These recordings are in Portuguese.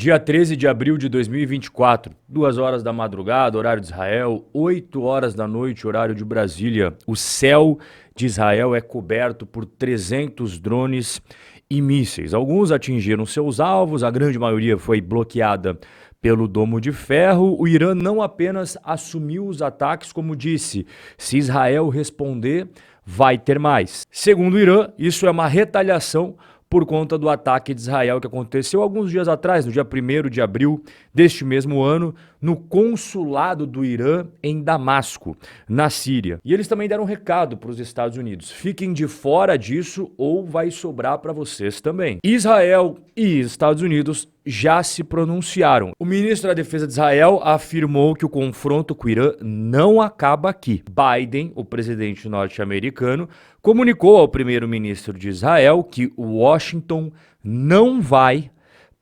Dia 13 de abril de 2024, 2 horas da madrugada, horário de Israel, 8 horas da noite, horário de Brasília. O céu de Israel é coberto por 300 drones e mísseis. Alguns atingiram seus alvos, a grande maioria foi bloqueada pelo Domo de Ferro. O Irã não apenas assumiu os ataques, como disse, se Israel responder, vai ter mais. Segundo o Irã, isso é uma retaliação por conta do ataque de Israel que aconteceu alguns dias atrás, no dia 1º de abril deste mesmo ano, no consulado do Irã em Damasco, na Síria. E eles também deram um recado para os Estados Unidos: fiquem de fora disso ou vai sobrar para vocês também. Israel e Estados Unidos já se pronunciaram. O ministro da Defesa de Israel afirmou que o confronto com o Irã não acaba aqui. Biden, o presidente norte-americano, comunicou ao primeiro-ministro de Israel que Washington não vai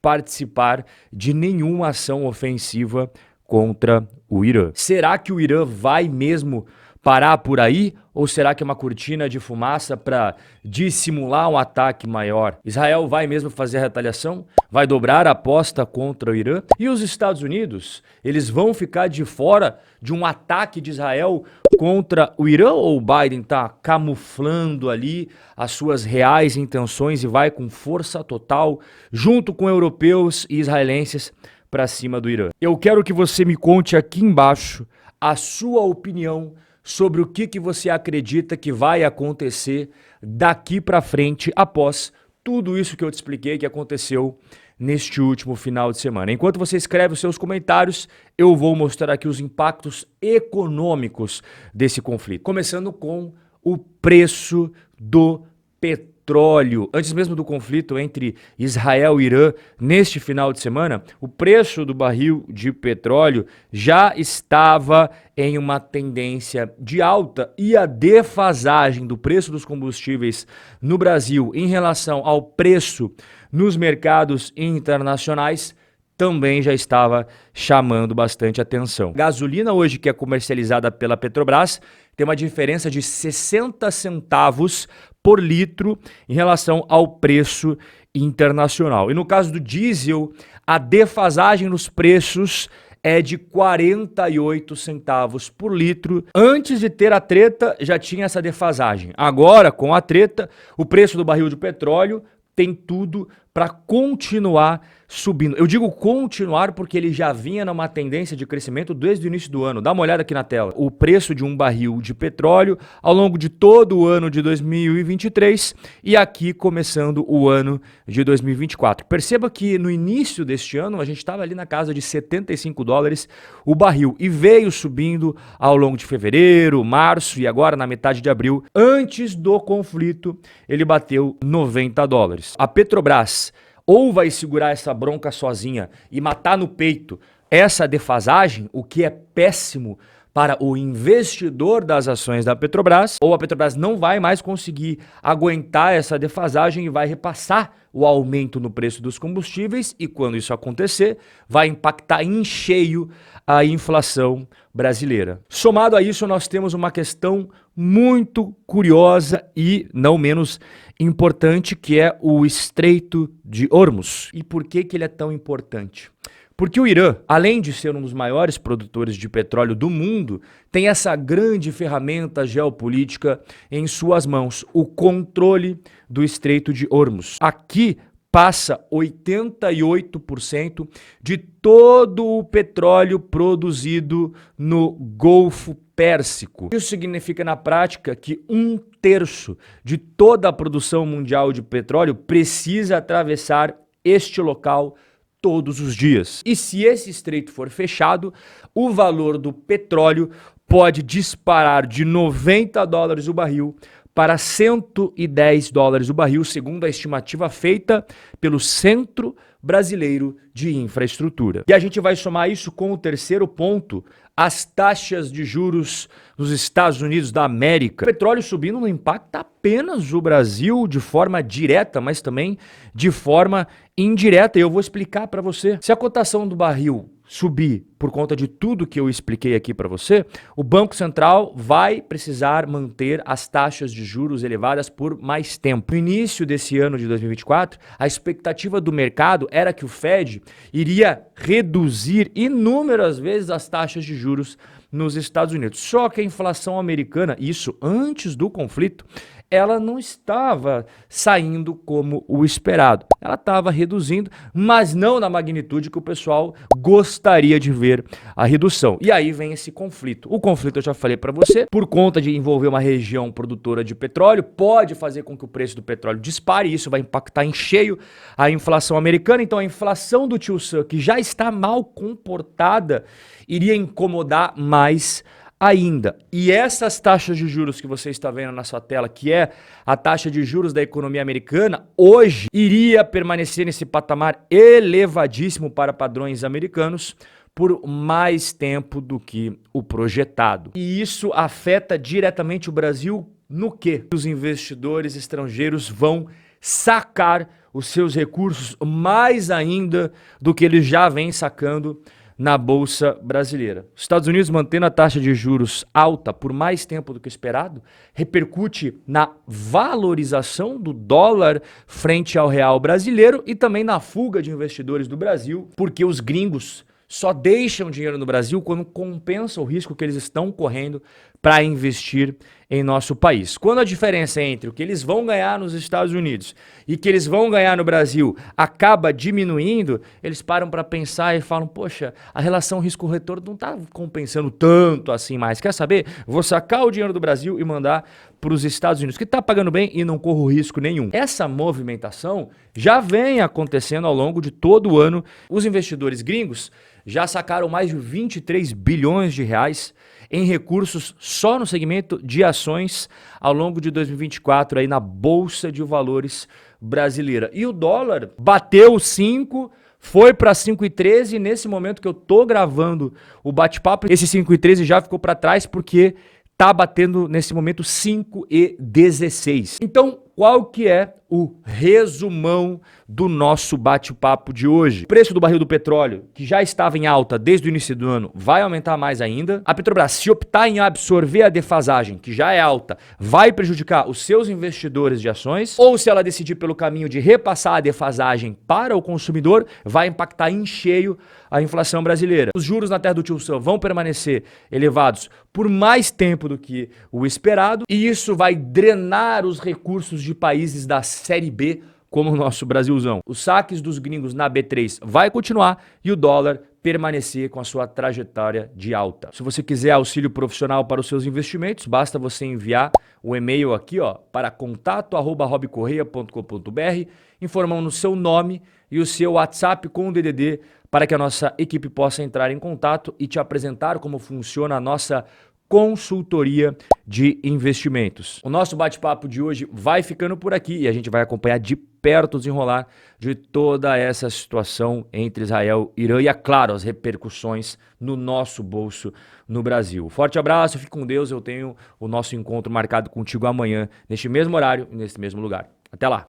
participar de nenhuma ação ofensiva contra o Irã. Será que o Irã vai mesmo parar por aí? Ou será que é uma cortina de fumaça para dissimular um ataque maior? Israel vai mesmo fazer a retaliação? Vai dobrar a aposta contra o Irã? E os Estados Unidos, eles vão ficar de fora de um ataque de Israel contra o Irã? Ou o Biden está camuflando ali as suas reais intenções e vai com força total, junto com europeus e israelenses, para cima do Irã? Eu quero que você me conte aqui embaixo a sua opinião sobre o que você acredita que vai acontecer daqui para frente após tudo isso que eu te expliquei que aconteceu neste último final de semana. Enquanto você escreve os seus comentários, eu vou mostrar aqui os impactos econômicos desse conflito. Começando com o preço do petróleo. Antes mesmo do conflito entre Israel e Irã, neste final de semana, o preço do barril de petróleo já estava em uma tendência de alta e a defasagem do preço dos combustíveis no Brasil em relação ao preço nos mercados internacionais também já estava chamando bastante atenção. Gasolina hoje, que é comercializada pela Petrobras, tem uma diferença de 60 centavos por litro em relação ao preço internacional. E no caso do diesel, a defasagem nos preços é de 48 centavos por litro. Antes de ter a treta, já tinha essa defasagem. Agora, com a treta, o preço do barril de petróleo tem tudo para continuar subindo. Eu digo continuar porque ele já vinha numa tendência de crescimento desde o início do ano. Dá uma olhada aqui na tela. O preço de um barril de petróleo ao longo de todo o ano de 2023 e aqui começando o ano de 2024. Perceba que no início deste ano a gente estava ali na casa de 75 dólares o barril e veio subindo ao longo de fevereiro, março e agora na metade de abril. Antes do conflito, ele bateu 90 dólares. A Petrobras ou vai segurar essa bronca sozinha e matar no peito essa defasagem, o que é péssimo para o investidor das ações da Petrobras, ou a Petrobras não vai mais conseguir aguentar essa defasagem e vai repassar o aumento no preço dos combustíveis e quando isso acontecer, vai impactar em cheio a inflação brasileira. Somado a isso, nós temos uma questão muito curiosa e não menos importante, que é o Estreito de Hormuz. E por que ele é tão importante? Porque o Irã, além de ser um dos maiores produtores de petróleo do mundo, tem essa grande ferramenta geopolítica em suas mãos, o controle do Estreito de Hormuz. Aqui passa 88% de todo o petróleo produzido no Golfo Pérsico. Isso significa na prática que 1/3 de toda a produção mundial de petróleo precisa atravessar este local todos os dias. E se esse estreito for fechado, o valor do petróleo pode disparar de 90 dólares o barril para 110 dólares o barril, segundo a estimativa feita pelo Centro Brasileiro de Infraestrutura. E a gente vai somar isso com o terceiro ponto, as taxas de juros nos Estados Unidos da América. O petróleo subindo não impacta apenas o Brasil de forma direta, mas também de forma indireta. E eu vou explicar para você. Se a cotação do barril subir por conta de tudo que eu expliquei aqui para você, o Banco Central vai precisar manter as taxas de juros elevadas por mais tempo. No início desse ano de 2024, a expectativa do mercado era que o Fed iria reduzir inúmeras vezes as taxas de juros nos Estados Unidos. Só que a inflação americana, isso antes do conflito, ela não estava saindo como o esperado. Ela estava reduzindo, mas não na magnitude que o pessoal gostaria de ver a redução. E aí vem esse conflito. O conflito, eu já falei para você, por conta de envolver uma região produtora de petróleo, pode fazer com que o preço do petróleo dispare, e isso vai impactar em cheio a inflação americana. Então a inflação do tio Sam, que já está mal comportada, iria incomodar mais ainda. E essas taxas de juros que você está vendo na sua tela, que é a taxa de juros da economia americana, hoje iria permanecer nesse patamar elevadíssimo para padrões americanos por mais tempo do que o projetado. E isso afeta diretamente o Brasil no quê? Os investidores estrangeiros vão sacar os seus recursos mais ainda do que eles já vêm sacando na Bolsa Brasileira. Os Estados Unidos mantendo a taxa de juros alta por mais tempo do que esperado, repercute na valorização do dólar frente ao real brasileiro e também na fuga de investidores do Brasil, porque os gringos só deixam dinheiro no Brasil quando compensa o risco que eles estão correndo para investir em nosso país. Quando a diferença entre o que eles vão ganhar nos Estados Unidos e que eles vão ganhar no Brasil acaba diminuindo, eles param para pensar e falam, poxa, a relação risco-retorno não está compensando tanto assim mais. Quer saber? Vou sacar o dinheiro do Brasil e mandar para os Estados Unidos, que está pagando bem e não corro risco nenhum. Essa movimentação já vem acontecendo ao longo de todo o ano. Os investidores gringos já sacaram mais de 23 bilhões de reais em recursos só no segmento de ações ao longo de 2024 aí na Bolsa de Valores brasileira. E o dólar bateu 5, foi para 5,13 e nesse momento que eu tô gravando o bate-papo, esse 5,13 já ficou para trás porque tá batendo nesse momento 5,16. Então, qual que é o resumão do nosso bate-papo de hoje? O preço do barril do petróleo, que já estava em alta desde o início do ano, vai aumentar mais ainda. A Petrobras, se optar em absorver a defasagem, que já é alta, vai prejudicar os seus investidores de ações. Ou se ela decidir pelo caminho de repassar a defasagem para o consumidor, vai impactar em cheio a inflação brasileira. Os juros na terra do tio Sam vão permanecer elevados por mais tempo do que o esperado, e isso vai drenar os recursos de países da Série B, como o nosso Brasilzão. Os saques dos gringos na B3 vai continuar e o dólar permanecer com a sua trajetória de alta. Se você quiser auxílio profissional para os seus investimentos, basta você enviar o e-mail aqui, ó, para contato@robcorreia.com.br, informando o seu nome e o seu WhatsApp com o DDD para que a nossa equipe possa entrar em contato e te apresentar como funciona a nossa consultoria de investimentos. O nosso bate-papo de hoje vai ficando por aqui e a gente vai acompanhar de perto o desenrolar de toda essa situação entre Israel e Irã e, é claro, as repercussões no nosso bolso no Brasil. Forte abraço, fique com Deus, eu tenho o nosso encontro marcado contigo amanhã, neste mesmo horário e neste mesmo lugar. Até lá!